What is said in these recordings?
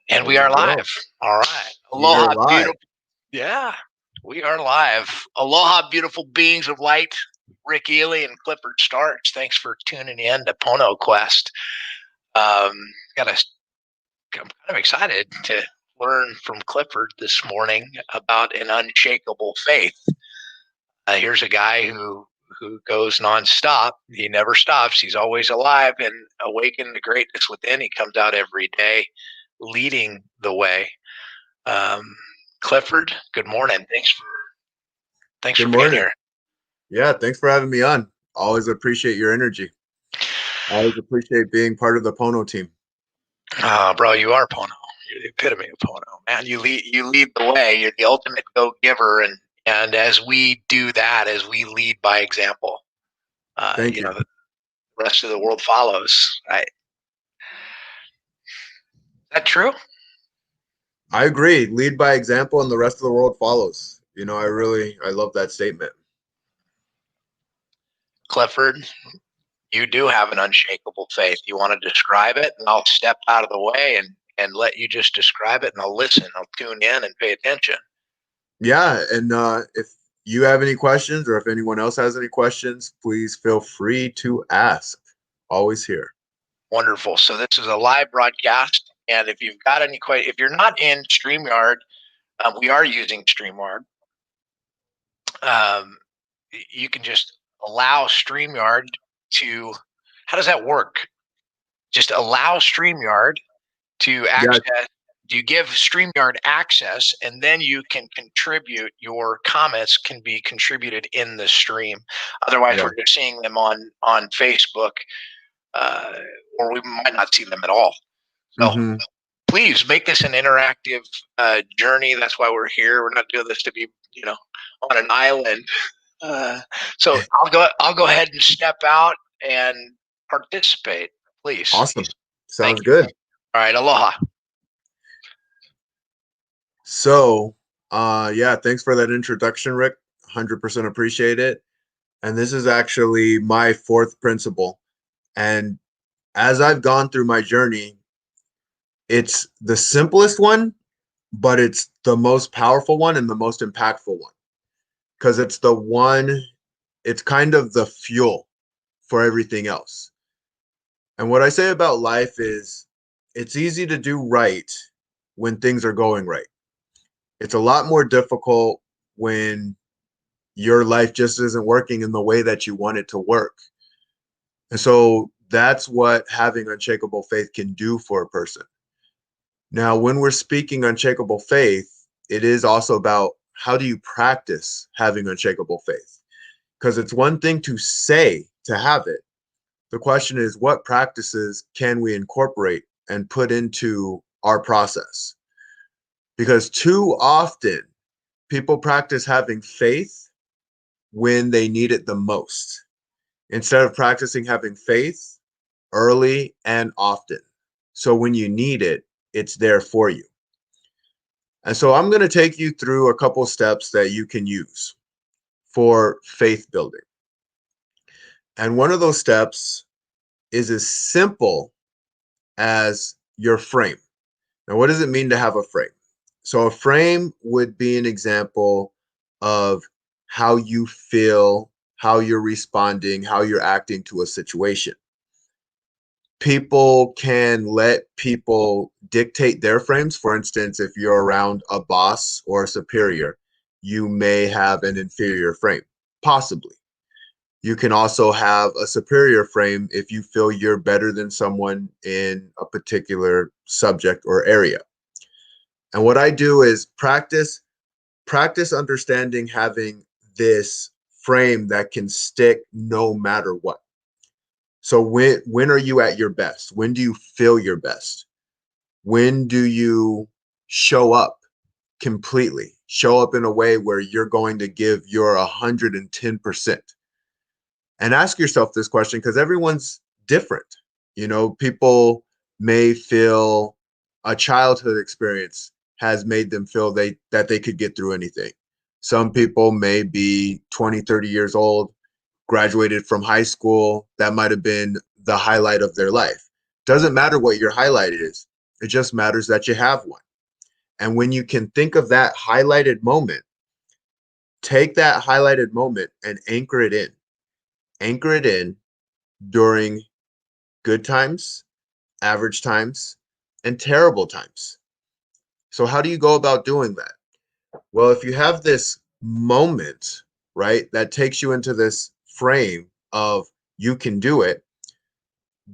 And There we we are go. live. All right. We are Aloha, live. beautiful. Yeah, we are live. Aloha, beautiful beings of light. Rick Ely and Clifford Starks. Thanks for tuning in to Pono Quest. Um, got a, I'm kind of excited to learn from Clifford this morning about an unshakable faith. Here's a guy who goes nonstop. He never stops. He's always alive and awakened the greatness within. He comes out every day, leading the way. Um, Clifford, good morning. Thanks Good for being morning. here. Yeah, thanks for having me on. Always appreciate your energy. Always appreciate being part of the Pono team. Bro, you are Pono. You're the epitome of Pono, man. You lead the way. You're the ultimate go giver, and as we do that, as we lead by example, Thank you. the rest of the world follows. Right? Is that true? I agree. Lead by example and the rest of the world follows. I love that statement. Clifford, you do have an unshakable faith. You want to describe it, and I'll step out of the way and let you just describe it, and I'll listen. I'll tune in and pay attention. Yeah, and if you have any questions or if anyone else has any questions, please feel free to ask. Always here. Wonderful. So this is a live broadcast, and if you've got any questions, if you're not in StreamYard, we are using StreamYard. Um, you can just allow StreamYard to. How does that work? Just allow StreamYard to Yeah. access. You give StreamYard access, and then you can contribute. Your comments can be contributed in the stream. Otherwise, Yeah. we're just seeing them on Facebook, uh, or we might not see them at all. So Mm-hmm. please make this an interactive journey. That's why we're here. We're not doing this to be, on an island. Uh, so I'll go ahead and step out and participate, please. Awesome. Thank Sounds you. good. All right, aloha. So, yeah, thanks for that introduction, Rick. 100% appreciate it. And this is actually my fourth principle. And as I've gone through my journey, it's the simplest one, but it's the most powerful one and the most impactful one because it's kind of the fuel for everything else. And what I say about life is it's easy to do right when things are going right. It's a lot more difficult when your life just isn't working in the way that you want it to work. And so that's what having unshakable faith can do for a person. Now, when we're speaking unshakable faith, it is also about how do you practice having unshakable faith? Because it's one thing to say to have it. The question is, what practices can we incorporate and put into our process? Because too often people practice having faith when they need it the most, instead of practicing having faith early and often. So when you need it, it's there for you. And so I'm going to take you through a couple steps that you can use for faith building. And one of those steps is as simple as your frame. Now, what does it mean to have a frame? So, a frame would be an example of how you feel, how you're responding, how you're acting to a situation. People can let people dictate their frames. For instance, if you're around a boss or a superior, you may have an inferior frame, possibly. You can also have a superior frame if you feel you're better than someone in a particular subject or area. And what I do is practice understanding having this frame that can stick no matter what. So when are you at your best? When do you feel your best? When do you show up completely? Show up in a way where you're going to give your 110%. And ask yourself this question because everyone's different. People may feel a childhood experience has made them feel that they could get through anything. Some people may be 20, 30 years old, graduated from high school. That might have been the highlight of their life. Doesn't matter what your highlight is. It just matters that you have one. And when you can think of that highlighted moment, take that highlighted moment and anchor it in. Anchor it in during good times, average times, and terrible times. So, how do you go about doing that? Well, if you have this moment, right, that takes you into this frame of you can do it,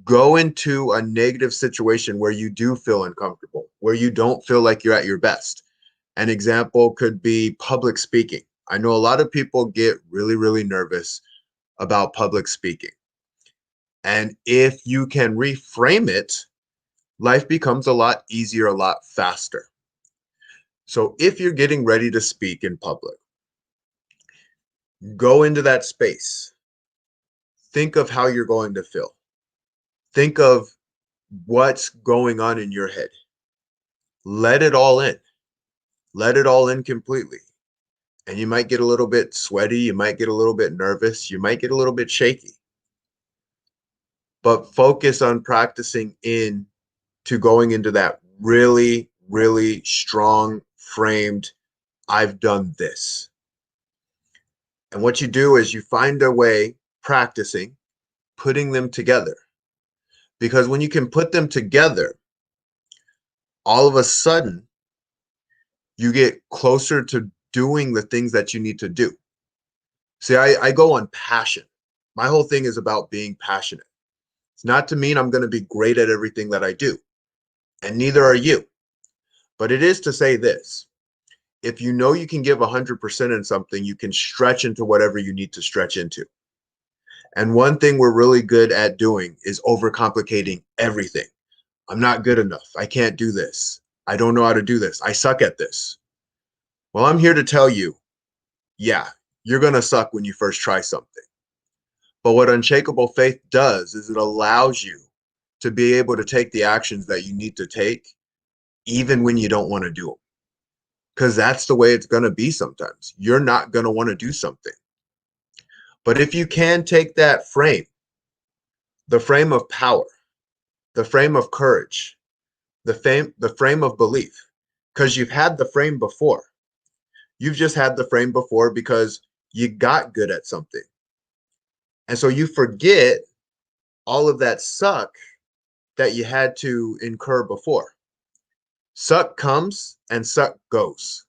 go into a negative situation where you do feel uncomfortable, where you don't feel like you're at your best. An example could be public speaking. I know a lot of people get really, really nervous about public speaking. And if you can reframe it, life becomes a lot easier, a lot faster. So if you're getting ready to speak in public, go into that space. Think of how you're going to feel. Think of what's going on in your head. Let it all in. Let it all in completely. And you might get a little bit sweaty. You might get a little bit nervous. You might get a little bit shaky. But focus on practicing in to going into that really, really strong framed, I've done this. And what you do is you find a way practicing, putting them together. Because when you can put them together, all of a sudden, you get closer to doing the things that you need to do. See, I go on passion. My whole thing is about being passionate. It's not to mean I'm going to be great at everything that I do, and neither are you. But it is to say this: if you know you can give 100% in something, you can stretch into whatever you need to stretch into. And one thing we're really good at doing is overcomplicating everything. I'm not good enough. I can't do this. I don't know how to do this. I suck at this. Well, I'm here to tell you, yeah, you're going to suck when you first try something. But what Unshakable Faith does is it allows you to be able to take the actions that you need to take, even when you don't want to do them. Because that's the way it's going to be sometimes. You're not going to want to do something. But if you can take that frame, the frame of power, the frame of courage, the frame of belief, because you've had the frame before. You've just had the frame before because you got good at something. And so you forget all of that suck that you had to incur before. Suck comes and suck goes.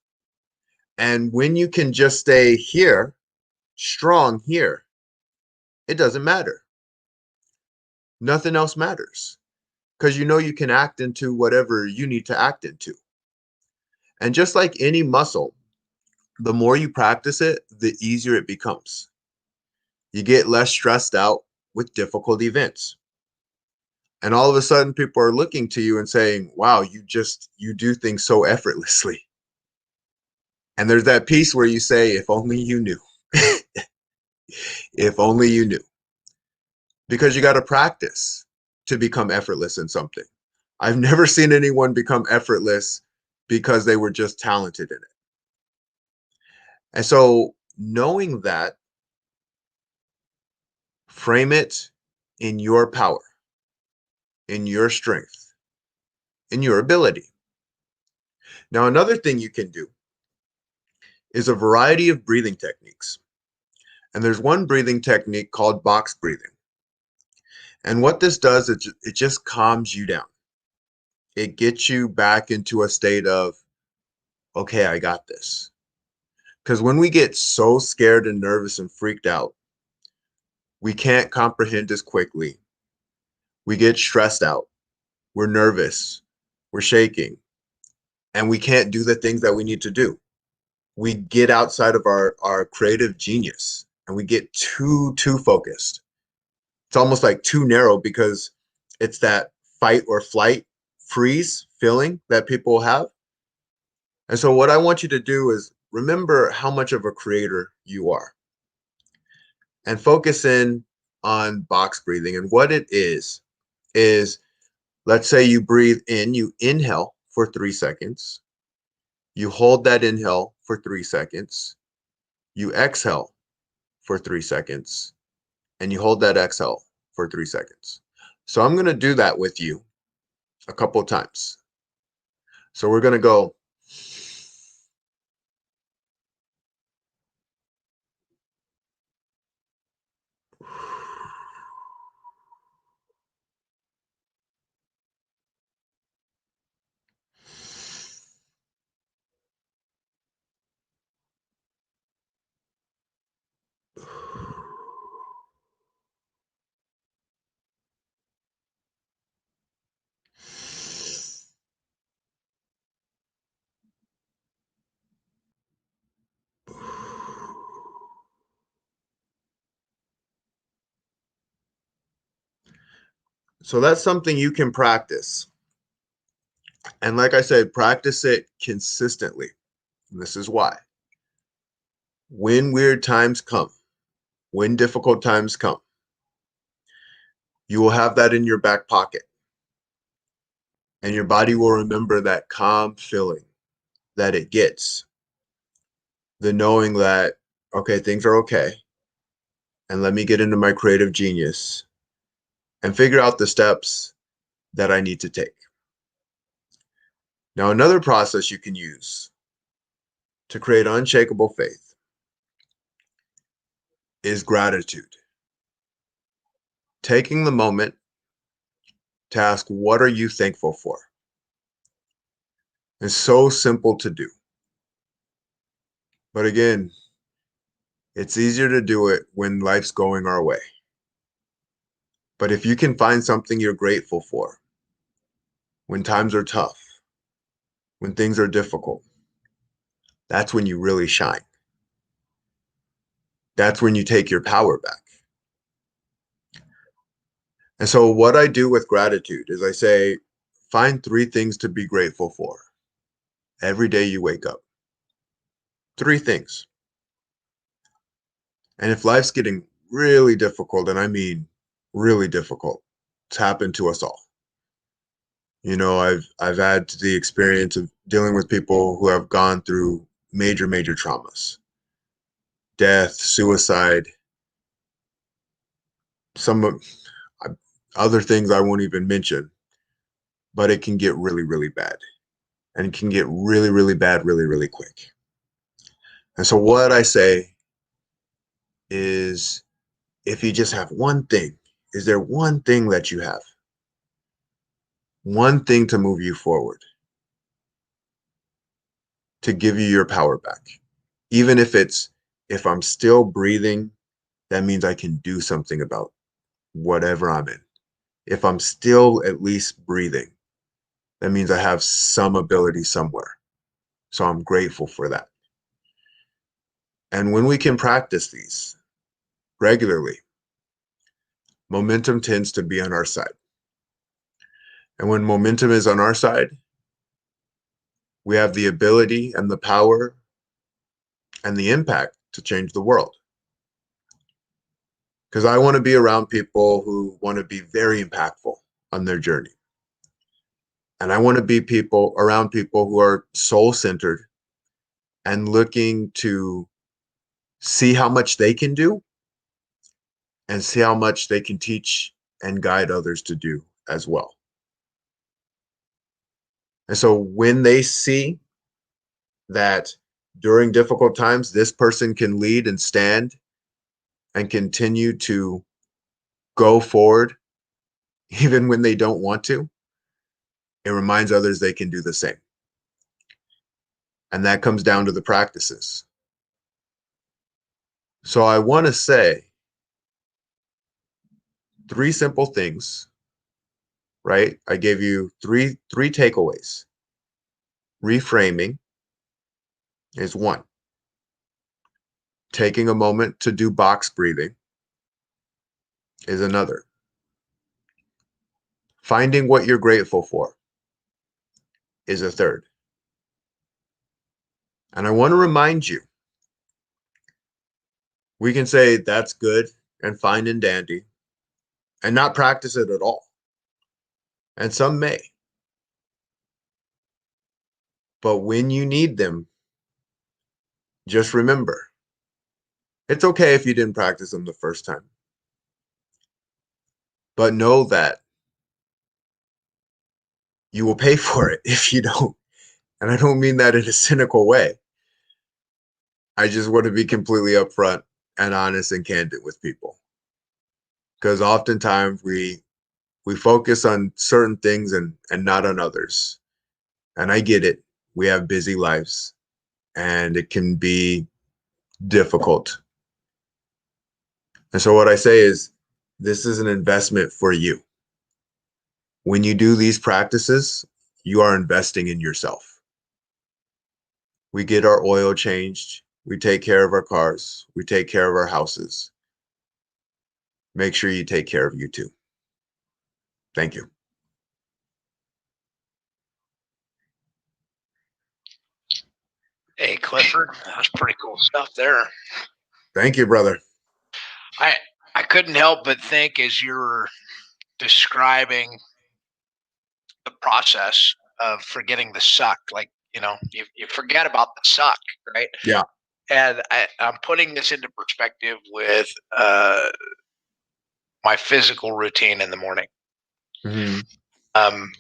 And when you can just stay here, strong here, it doesn't matter. Nothing else matters because you know you can act into whatever you need to act into. And just like any muscle, the more you practice it, the easier it becomes. You get less stressed out with difficult events. And all of a sudden people are looking to you and saying, wow, you do things so effortlessly. And there's that piece where you say, if only you knew. If only you knew. Because you got to practice to become effortless in something. I've never seen anyone become effortless because they were just talented in it. And so knowing that, frame it in your power, in your strength, in your ability. Now, another thing you can do is a variety of breathing techniques. And there's one breathing technique called box breathing. And what this does, it just calms you down. It gets you back into a state of, okay, I got this. Because when we get so scared and nervous and freaked out, we can't comprehend as quickly. We get stressed out. We're nervous. We're shaking. And we can't do the things that we need to do. We get outside of our creative genius and we get too focused. It's almost like too narrow because it's that fight or flight freeze feeling that people have. And so what I want you to do is remember how much of a creator you are and focus in on box breathing. And what it is let's say you breathe in, you inhale for 3 seconds. You hold that inhale for 3 seconds. You exhale for 3 seconds. And you hold that exhale for 3 seconds. So I'm going to do that with you a couple of times. So we're going to go. So that's something you can practice. And like I said, practice it consistently. And this is why. When weird times come, when difficult times come, you will have that in your back pocket. And your body will remember that calm feeling that it gets. The knowing that, okay, things are okay. And let me get into my creative genius and figure out the steps that I need to take. Now, another process you can use to create unshakable faith is gratitude. Taking the moment to ask, what are you thankful for? It's so simple to do. But again, it's easier to do it when life's going our way. But if you can find something you're grateful for when times are tough, when things are difficult, that's when you really shine. That's when you take your power back. And so, what I do with gratitude is I say, find 3 things to be grateful for every day you wake up. 3 things. And if life's getting really difficult, and I mean really difficult, it's happened to us all. You know, I've had the experience of dealing with people who have gone through major traumas, death, suicide, some other things I won't even mention, but it can get really bad, and it can get really bad really quick. And so what I say is, if you just have one thing, is there one thing that you have? One thing to move you forward, to give you your power back. Even if it's, if I'm still breathing, that means I can do something about whatever I'm in. If I'm still at least breathing, that means I have some ability somewhere. So I'm grateful for that. And when we can practice these regularly, momentum tends to be on our side. And when momentum is on our side, we have the ability and the power and the impact to change the world. Because I want to be around people who want to be very impactful on their journey. And I want to be around people who are soul-centered and looking to see how much they can do and see how much they can teach and guide others to do as well. And so when they see that during difficult times, this person can lead and stand and continue to go forward, even when they don't want to, it reminds others they can do the same. And that comes down to the practices. So I want to say 3 simple things, right? I gave you three takeaways. Reframing is one. Taking a moment to do box breathing is another. Finding what you're grateful for is a third. And I want to remind you, we can say that's good and fine and dandy and not practice it at all. And some may. But when you need them, just remember, it's okay if you didn't practice them the first time. But know that you will pay for it if you don't. And I don't mean that in a cynical way. I just want to be completely upfront and honest and candid with people. Because oftentimes we focus on certain things and not on others. And I get it. We have busy lives and it can be difficult. And so what I say is this is an investment for you. When you do these practices, you are investing in yourself. We get our oil changed. We take care of our cars. We take care of our houses. Make sure you take care of you too. Thank you. Hey, Clifford, that's pretty cool stuff there. Thank you, brother. I I couldn't help but think as you're describing the process of forgetting the suck, like you forget about the suck, right? Yeah. And I'm putting this into perspective with my physical routine in the morning. Hmm. Um,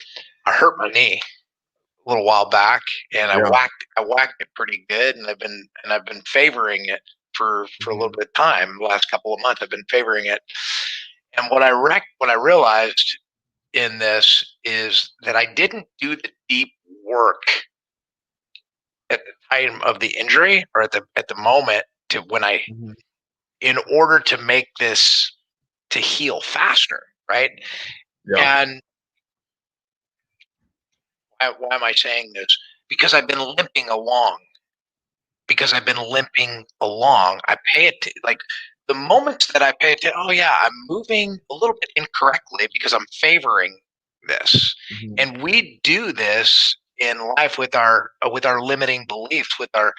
I hurt my knee a little while back, and Yeah. I whacked it pretty good, and I've been favoring it for a little Hmm. bit of time. The last couple of months, I've been favoring it, and what I realized in this is that I didn't do the deep work at the time of the injury or at the moment to when I Hmm. in order to make this to heal faster, right? Yeah. And why am I saying this? Because I've been limping along. Because I've been limping along. I pay it like the moments that I pay attention. Oh yeah, I'm moving a little bit incorrectly because I'm favoring this, Hmm. and we do this in life with our limiting beliefs, with our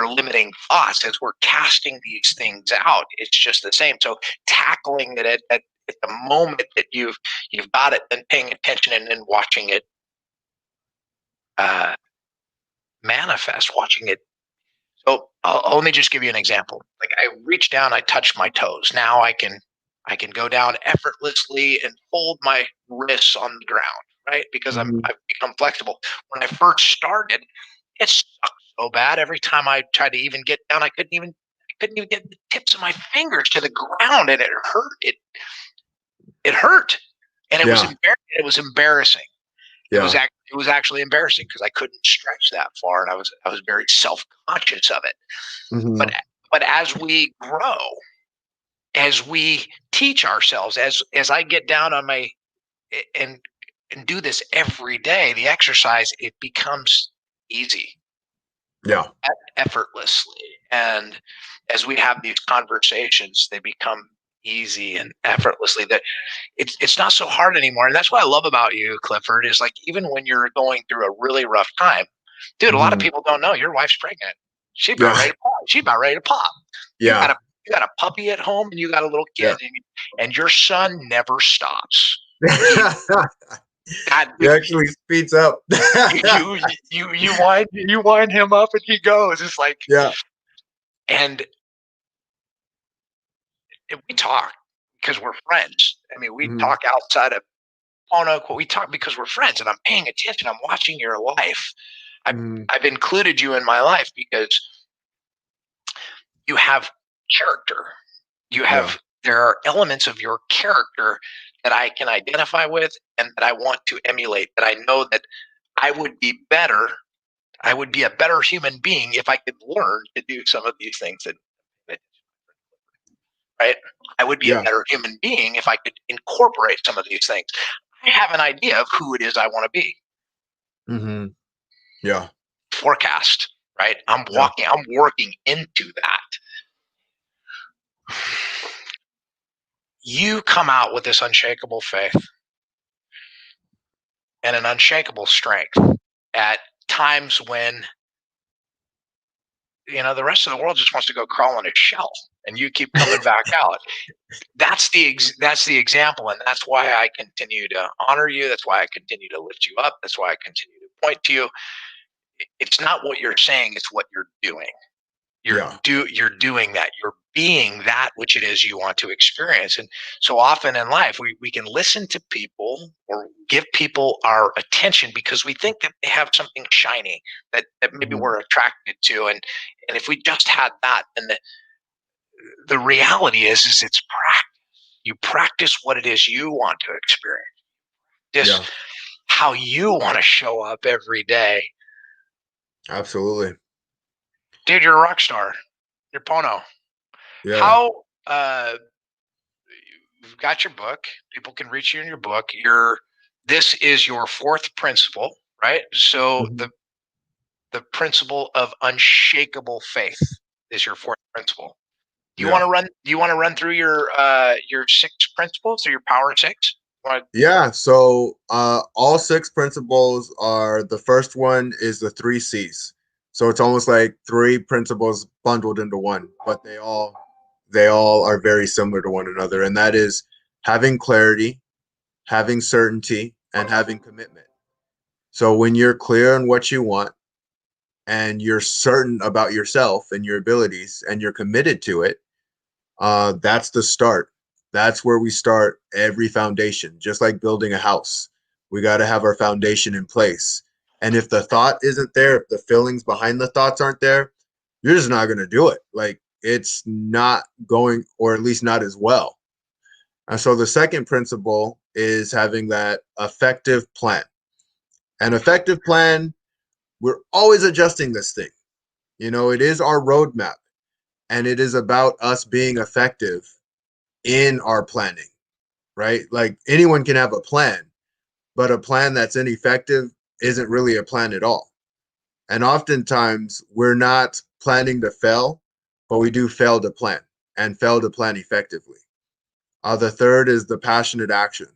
limiting thoughts as we're casting these things out. It's just the same. So tackling it at the moment that you've got it, and paying attention, and then watching it uh, manifest, watching it. So let me just give you an example. Like I reach down, I touch my toes. Now I can go down effortlessly and hold my wrists on the ground, right? Because Hmm. I've become flexible. When I first started, it sucked so bad. Every time I tried to even get down, I couldn't even get the tips of my fingers to the ground, and it hurt. It hurt, and Yeah. it was embarrassing. Yeah. It was actually embarrassing because I couldn't stretch that far, and I was very self conscious of it. But Hmm. as we grow, as we teach ourselves, as I get down on my and and do this every day, the exercise it becomes easy, Yeah. effortlessly. And as we have these conversations, they become easy and effortlessly. That it's not so hard anymore. And that's what I love about you, Clifford, is like even when you're going through a really rough time, dude, a lot of Hmm. people don't know your wife's pregnant. She about Yeah. ready to pop. She about ready to pop. You got Yeah. a you got a puppy at home and you got a little Yeah. kid, and your son never stops. He that He actually speeds up. you wind him up and he goes. It's like Yeah. and we talk because we're friends. I mean, we Hmm. talk outside of quote unquote. We talk because we're friends, and I'm paying attention. I'm watching your life. I've Hmm. I've included you in my life because you have character. You Yeah. have there are elements of your character that I can identify with and that I want to emulate. That I know that I would be better. I would be a better human being if I could learn to do some of these things that right? I would be a Yeah. better human being if I could incorporate some of these things. I have an idea of who it is I want to be. Hmm. Yeah. Forecast, right? Yeah. I'm working into that. You come out with this unshakable faith and an unshakable strength at times when the rest of the world just wants to go crawl in a shell and you keep coming back out. That's the example, and that's why I continue to honor you. That's why I continue to lift you up. That's why I continue to point to you. It's not what you're saying, it's what you're doing. Yeah. You're doing that. You're being that which it is you want to experience. And so often in life, we can listen to people or give people our attention because we think that they have something shiny that maybe Mhm. we're attracted to. And if we just had that, then the reality is it's practice. You practice what it is you want to experience. Just Yeah. how you want to show up every day. Absolutely. Dude, you're a rock star. You're Pono. Yeah. How you've got your book. People can reach you in your book. This is your fourth principle, right? So Mhm. the principle of unshakable faith is your fourth principle. Yeah. Do you want to run through your six principles or your power six? Wanna- Yeah. So all six principles are, the first one is the three C's. So it's almost like three principles bundled into one, but they all are very similar to one another. And that is having clarity, having certainty, and having commitment. So when you're clear on what you want and you're certain about yourself and your abilities and you're committed to it, that's the start. That's where we start every foundation, just like building a house. We got to have our foundation in place. And if the thought isn't there, if the feelings behind the thoughts aren't there, you're just not going to do it. Like, it's not going, or at least not as well. And so the second principle is having that effective plan. An effective plan, we're always adjusting this thing. It is our roadmap, and it is about us being effective in our planning, right? Like, anyone can have a plan, but a plan that's ineffective isn't really a plan at all. And oftentimes we're not planning to fail, but we do fail to plan and fail to plan effectively. The third is the passionate action.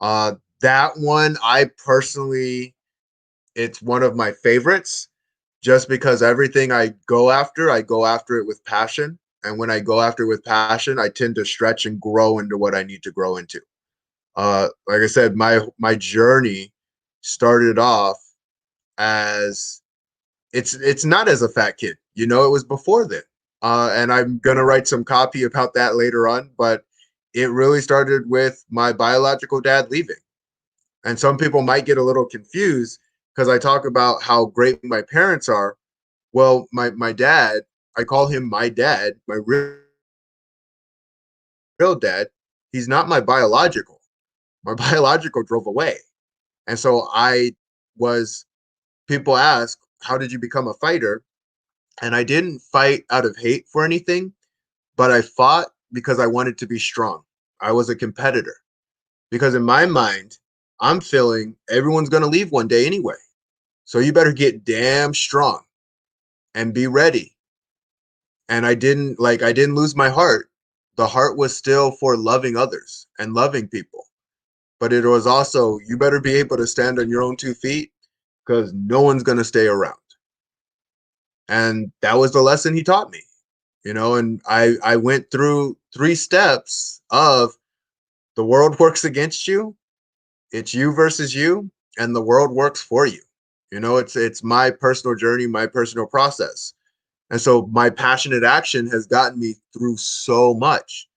That one, I personally, it's one of my favorites just because everything I go after it with passion. And when I go after it with passion, I tend to stretch and grow into what I need to grow into. Like I said, my journey started off as, it's not as a fat kid. It was before then. And I'm gonna write some copy about that later on, but it really started with my biological dad leaving. And some people might get a little confused because I talk about how great my parents are. Well, my dad, I call him my dad, my real dad. He's not my biological. My biological drove away. And so was, people ask, how did you become a fighter? And I didn't fight out of hate for anything, but I fought because I wanted to be strong. I was a competitor because in my mind, I'm feeling everyone's going to leave one day anyway. So you better get damn strong and be ready. And I didn't lose my heart. The heart was still for loving others and loving people. But it was also, you better be able to stand on your own 2 feet because no one's going to stay around. And that was the lesson he taught me. And I went through 3 steps of, the world works against you, it's you versus you, and the world works for you. It's my personal journey, my personal process. And so my passionate action has gotten me through so much.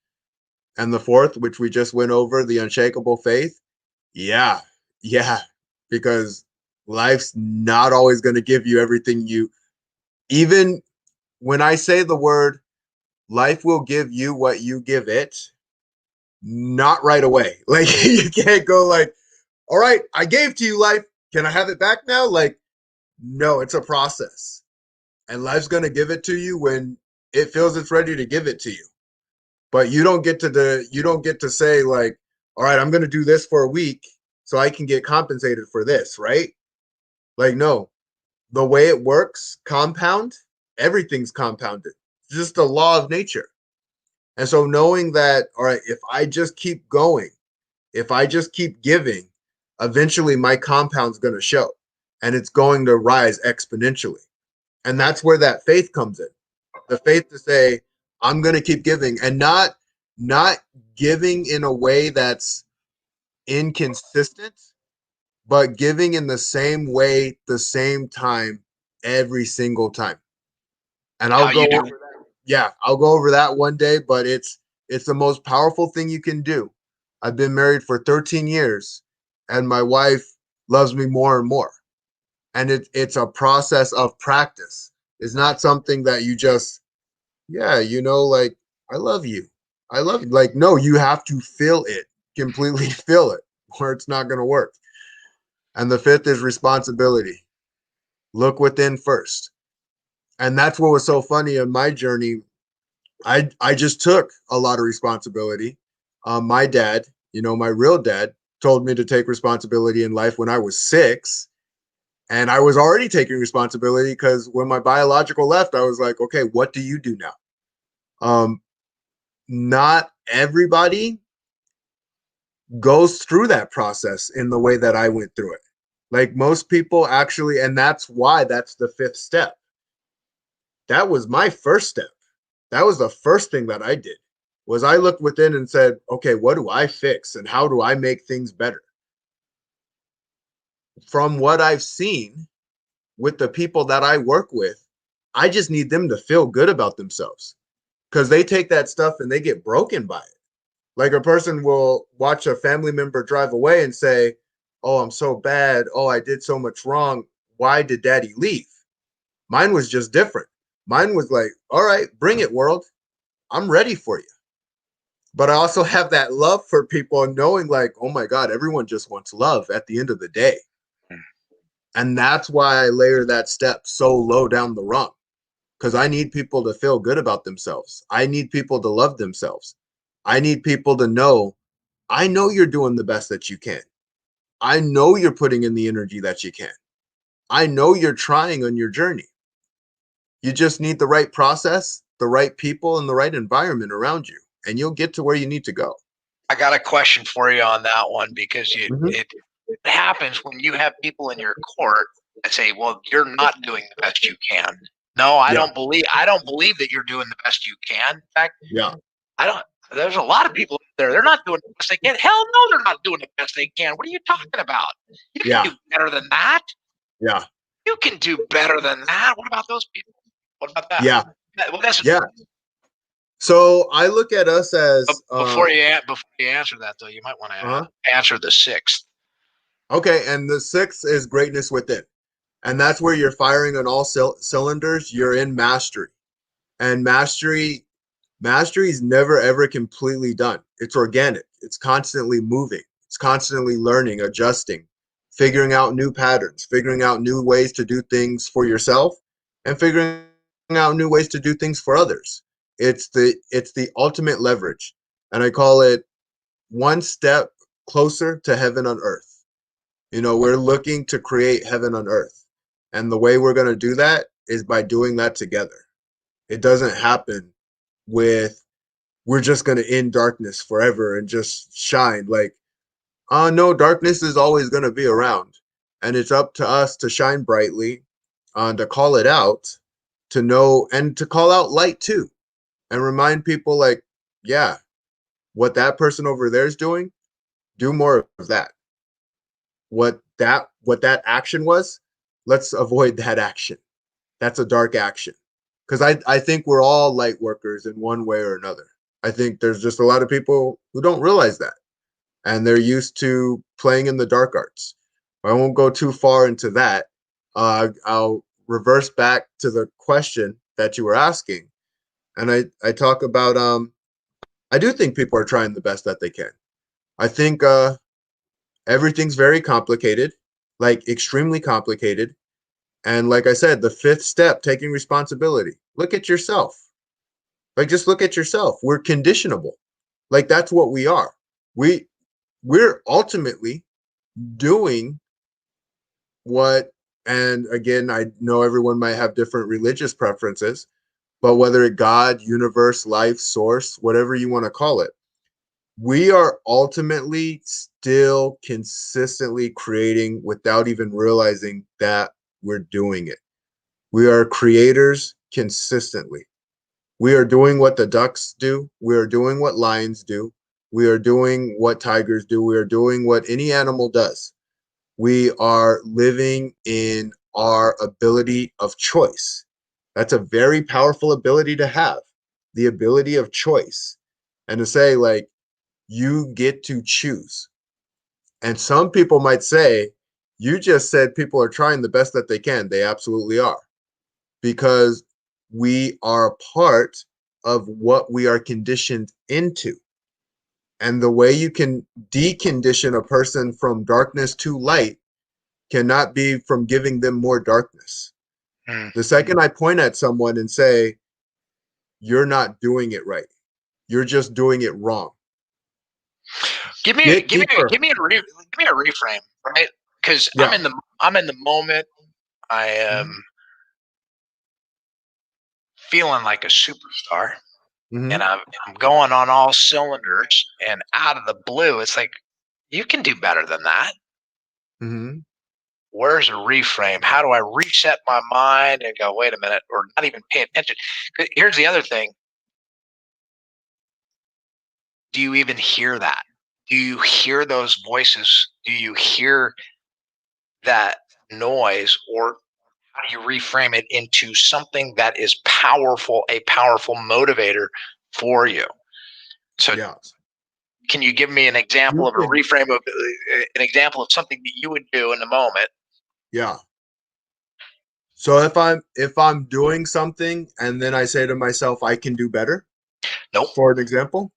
And the fourth, which we just went over, the unshakable faith, yeah, yeah, because life's not always going to give you everything even when I say the word, life will give you what you give it, not right away. Like, you can't go like, all right, I gave to you life. Can I have it back now? Like, no, it's a process. And life's going to give it to you when it feels it's ready to give it to you. But you don't get to say like, all right, I'm going to do this for a week so I can get compensated for this, right? Like, no. The way it works, compound, everything's compounded. It's just the law of nature. And so knowing that, all right, if I just keep going, if I just keep giving, eventually my compound's going to show and it's going to rise exponentially. And that's where that faith comes in. The faith to say, I'm going to keep giving, and not giving in a way that's inconsistent, but giving in the same way, the same time, every single time. And How I'll go you do? over that. Yeah, I'll go over that one day, but it's the most powerful thing you can do. I've been married for 13 years and my wife loves me more and more. And it's a process of practice. It's not something that you just, yeah, like, I love you. I love you. Like, no, you have to feel it, completely feel it, or it's not going to work. And the fifth is responsibility. Look within first. And that's what was so funny in my journey. I just took a lot of responsibility. My dad, my real dad, told me to take responsibility in life when I was 6. And I was already taking responsibility because when my biological left, I was like, okay, what do you do now? Um, Not everybody goes through that process in the way that I went through it. Like most people actually, and that's why that's the fifth step. That was my first step. That was the first thing that I did was I looked within and said, okay, what do I fix and how do I make things better? From what I've seen with the people that I work with, I just need them to feel good about themselves because they take that stuff and they get broken by it. Like a person will watch a family member drive away and say, oh, I'm so bad. Oh, I did so much wrong. Why did daddy leave? Mine was just different. Mine was like, all right, bring it, world. I'm ready for you. But I also have that love for people and knowing like, oh my God, everyone just wants love at the end of the day. And that's why I layer that step so low down the rung because I need people to feel good about themselves. I need people to love themselves. I need people to know, I know you're doing the best that you can. I know you're putting in the energy that you can. I know you're trying on your journey. You just need the right process, the right people, and the right environment around you, and you'll get to where you need to go. I got a question for you on that one because Mhm. it happens when you have people in your court that say, "Well, you're not doing the best you can." No, Yeah, I don't believe that you're doing the best you can. In fact, yeah, I don't. There's a lot of people out there. They're not doing the best they can. Hell no, they're not doing the best they can. What are you talking about? You can yeah, do better than that. yeah, You can do better than that. What about those people? What about that? yeah, Well, that's yeah. So I look at us but as before you answer that though, you might want uh-huh. to answer the sixth. Okay, and the sixth is greatness within. And that's where you're firing on all cylinders. You're in mastery. And mastery is never ever completely done. It's organic. It's constantly moving. It's constantly learning, adjusting, figuring out new patterns, figuring out new ways to do things for yourself and figuring out new ways to do things for others. It's the ultimate leverage. And I call it one step closer to heaven on earth. We're looking to create heaven on earth. And the way we're going to do that is by doing that together. It doesn't happen with we're just going to end darkness forever and just shine. Like, no, darkness is always going to be around. And it's up to us to shine brightly, to call it out, to know, and to call out light too. And remind people, like, yeah, what that person over there is doing, do more of that. What that action was, let's avoid that action. That's a dark action. Because I think we're all light workers in one way or another. I think there's just a lot of people who don't realize that. And they're used to playing in the dark arts. I won't go too far into that. I'll reverse back to the question that you were asking. And I talk about I do think people are trying the best that they can. I think everything's very complicated, like extremely complicated. And like I said, the fifth step, taking responsibility. Look at yourself. Like just look at yourself. We're conditionable. Like that's what we are. We we're ultimately doing what, and again, I know everyone might have different religious preferences, but whether it God, universe, life, source, whatever you want to call it, we are ultimately still consistently creating without even realizing that we're doing it. We are creators consistently. We are doing what the ducks do. We are doing what lions do. We are doing what tigers do. We are doing what any animal does. We are living in our ability of choice. That's a very powerful ability to have, the ability of choice, and to say, like, you get to choose. And some people might say, you just said people are trying the best that they can. They absolutely are, because we are a part of what we are conditioned into. And the way you can decondition a person from darkness to light cannot be from giving them more darkness. Mm. The second I point at someone and say, you're not doing it right, you're just doing it wrong. Give me Get give me deeper. give me give me a reframe, right? Because Yeah. I'm in the moment. I Mm-hmm. am feeling like a superstar, and Mm-hmm. I'm going on all cylinders. And out of the blue, it's like you can do better than that. Mm-hmm. Where's a reframe? How do I reset my mind and go, wait a minute, or not even pay attention? 'Cause here's the other thing. Do you even hear that? Do you hear those voices? Do you hear that noise? Or how do you reframe it into something that is powerful, a powerful motivator for you? So, Yeah. can you give me an example You of a can. reframe of an example of something that you would do in the moment? Yeah. So if I'm doing something and then I say to myself, I can do better, Nope. for an example.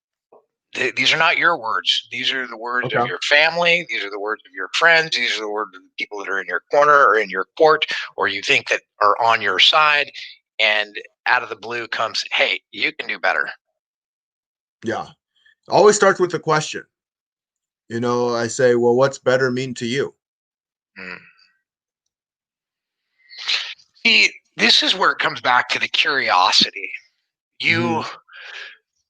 These are not your words. These are the words of Okay. your family. These are the words of your friends. These are the words of the people that are in your corner or in your court, or you think that are on your side. And out of the blue comes, hey, you can do better. Yeah. Always starts with a question. I say, well, what's better mean to you? Mm. See, this is where it comes back to the curiosity. Mm-hmm. You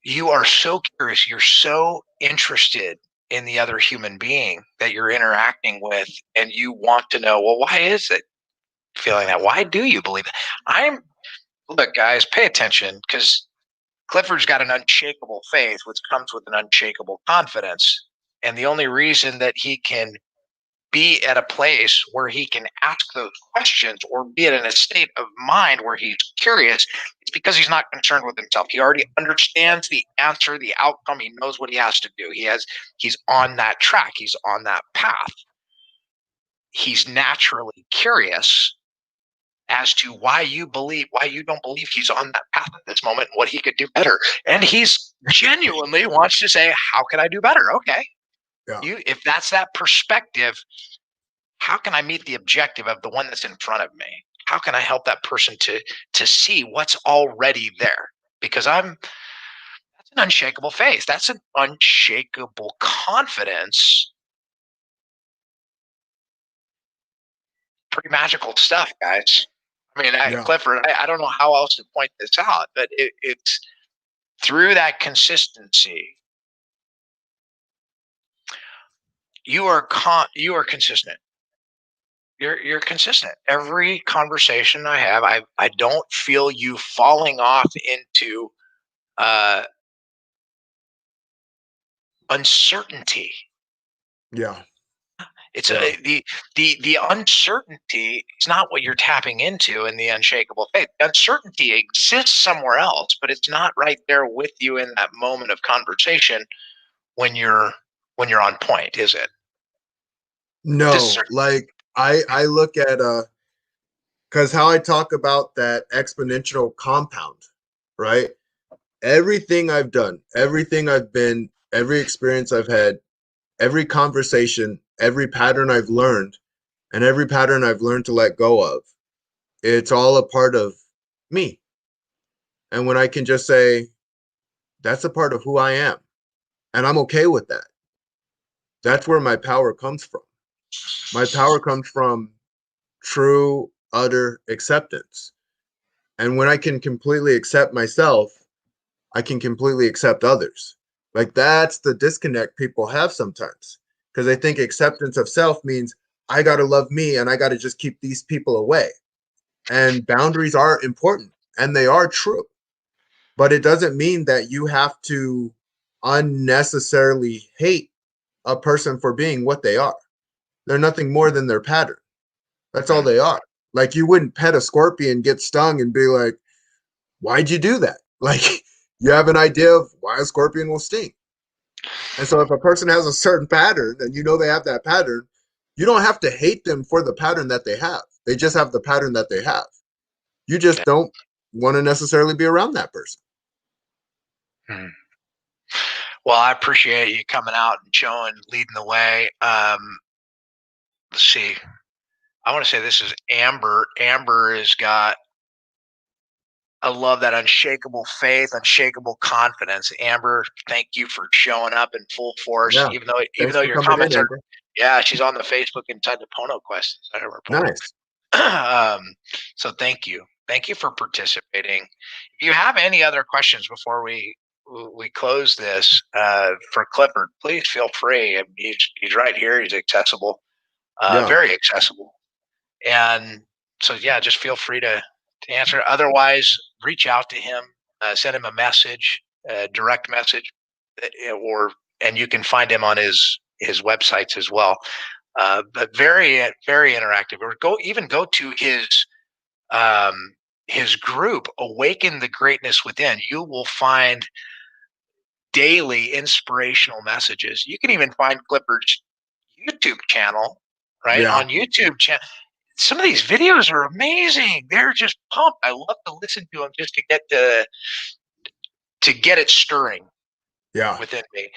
you are so curious. You're so interested in the other human being that you're interacting with, and you want to know, well, why is it feeling that? Why do you believe it? I'm Look, guys, pay attention, because Clifford's got an unshakable faith, which comes with an unshakable confidence. And the only reason that he can be at a place where he can ask those questions or be in a state of mind where he's curious is because he's not concerned with himself. He already understands the answer, the outcome. He knows what he has to do. He's on that track. He's on that path. He's naturally curious as to why you don't believe he's on that path at this moment and what he could do better. And he's genuinely wants to say, how can I do better? Okay. Yeah. If that's that perspective, how can I meet the objective of the one that's in front of me? How can I help that person to see what's already there? Because that's an unshakable faith. That's an unshakable confidence. Pretty magical stuff, guys. I mean, Yeah. Clifford, I don't know how else to point this out, but it's through that consistency. You are consistent. You're consistent. Every conversation I have, I don't feel you falling off into uh, uncertainty. Yeah. It's Yeah. the uncertainty is not what you're tapping into in the unshakable faith. Uncertainty exists somewhere else, but it's not right there with you in that moment of conversation when you're on point, is it? No, Discern. like I look at because how I talk about that exponential compound, right? Everything I've done, everything I've been, every experience I've had, every conversation, every pattern I've learned, and every pattern I've learned to let go of, it's all a part of me. And when I can just say, that's a part of who I am, and I'm okay with that, that's where my power comes from. My power comes from true, utter acceptance. And when I can completely accept myself, I can completely accept others. Like that's the disconnect people have sometimes because they think acceptance of self means I got to love me and I got to just keep these people away. And boundaries are important and they are true, but it doesn't mean that you have to unnecessarily hate a person for being what they are. They're nothing more than their pattern. That's all Mm. they are. Like you wouldn't pet a scorpion, get stung, and be like, "Why'd you do that?" Like you have an idea of why a scorpion will sting. And so if a person has a certain pattern and you know they have that pattern, you don't have to hate them for the pattern that they have. They just have the pattern that they have. You just don't want to necessarily be around that person. Hmm. Well, I appreciate you coming out and showing, leading the way. Let's see. I want to say this is Amber. Amber has got, I love that unshakable faith, unshakable confidence. Amber, thank you for showing up in full force, Yeah. even Thanks though for your coming in, comments are, Amber. yeah, she's on the Facebook inside the Pono Quest Insider Report. Nice. So thank you for participating. If you have any other questions before we close this for Clifford, please feel free. He's right here. He's accessible, Yeah. very accessible. And so, yeah, just feel free to answer. Otherwise, reach out to him, send him a message, direct message, or and you can find him on his websites as well. But very very interactive. Or go to um, his group, Awaken the Greatness Within. You will find daily inspirational messages. You can even find Clifford's YouTube channel, right? Yeah. On YouTube channel, some of these videos are amazing. They're just pumped. I love to listen to them just to get it stirring Yeah. within me.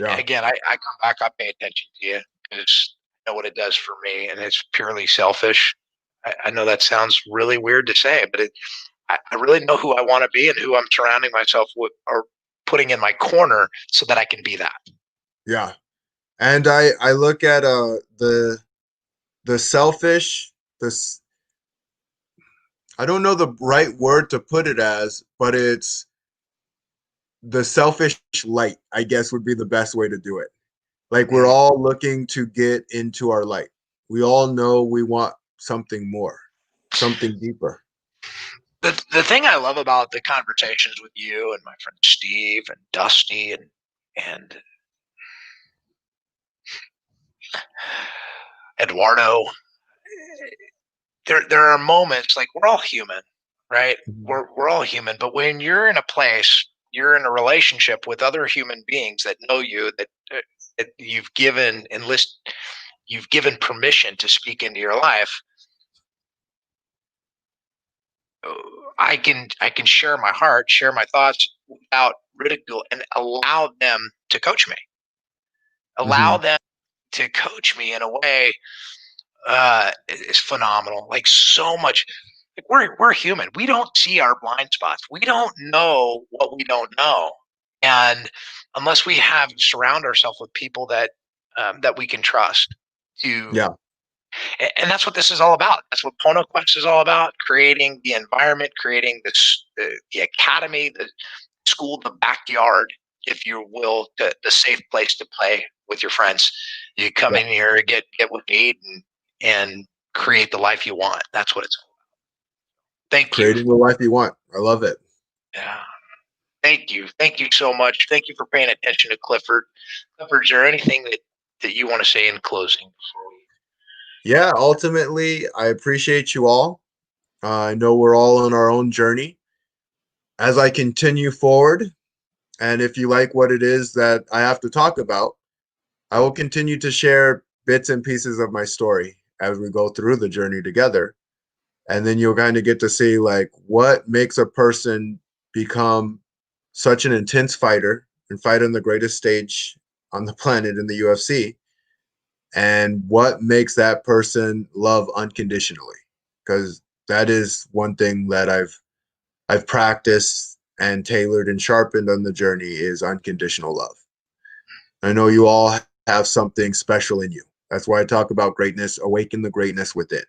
Yeah. Again, I come back, I pay attention to you because I know what it does for me, and it's purely selfish. I know that sounds really weird to say, but I really know who I want to be and who I'm surrounding myself with or putting in my corner so that I can be that. Yeah. And I look at the selfish, this I don't know the right word to put it as, but it's the selfish light, I guess would be the best way to do it. Like we're Mm. all looking to get into our light. We all know we want something more, something deeper. The thing I love about the conversations with you and my friend Steve and Dusty and Eduardo, there are moments like we're all human, right? Mhm. We're all human, but when you're in a place, you're in a relationship with other human beings that know you, that you've given permission to speak into your life. I can share my heart, share my thoughts without ridicule, and allow them to coach me. Allow Mhm. them to coach me in a way is phenomenal. Like so much. Like we're human. We don't see our blind spots. We don't know what we don't know, and unless we have surround ourselves with people that we can trust to Yeah. and that's what this is all about. That's what Pono Quest is all about: creating the environment, creating the academy, the school, the backyard, if you will, the safe place to play with your friends. You come Yeah. in here, get what you need, and create the life you want. That's what it's all about. Thank you. Creating the life you want. I love it. Yeah. Thank you so much. Thank you for paying attention to Clifford. Clifford, is there anything that you want to say in closing before we? Yeah, ultimately, I appreciate you all. I know we're all on our own journey. As I continue forward, and if you like what it is that I have to talk about, I will continue to share bits and pieces of my story as we go through the journey together. And then you'll kind of get to see like what makes a person become such an intense fighter and fight on the greatest stage on the planet in the UFC, and what makes that person love unconditionally. Because that is one thing that I've practiced and tailored and sharpened on the journey is unconditional love. I know you all have something special in you. That's why I talk about greatness, awaken the greatness within,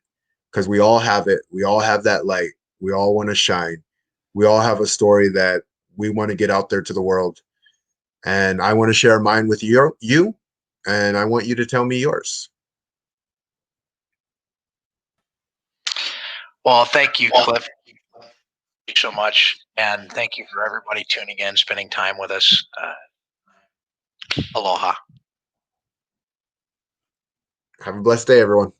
because we all have it. We all have that light. We all want to shine. We all have a story that we want to get out there to the world. And I want to share mine with you, and I want you to tell me yours. Well, thank you, Cliff. Thank you so much, and thank you for everybody tuning in, spending time with us. Aloha. Have a blessed day, everyone.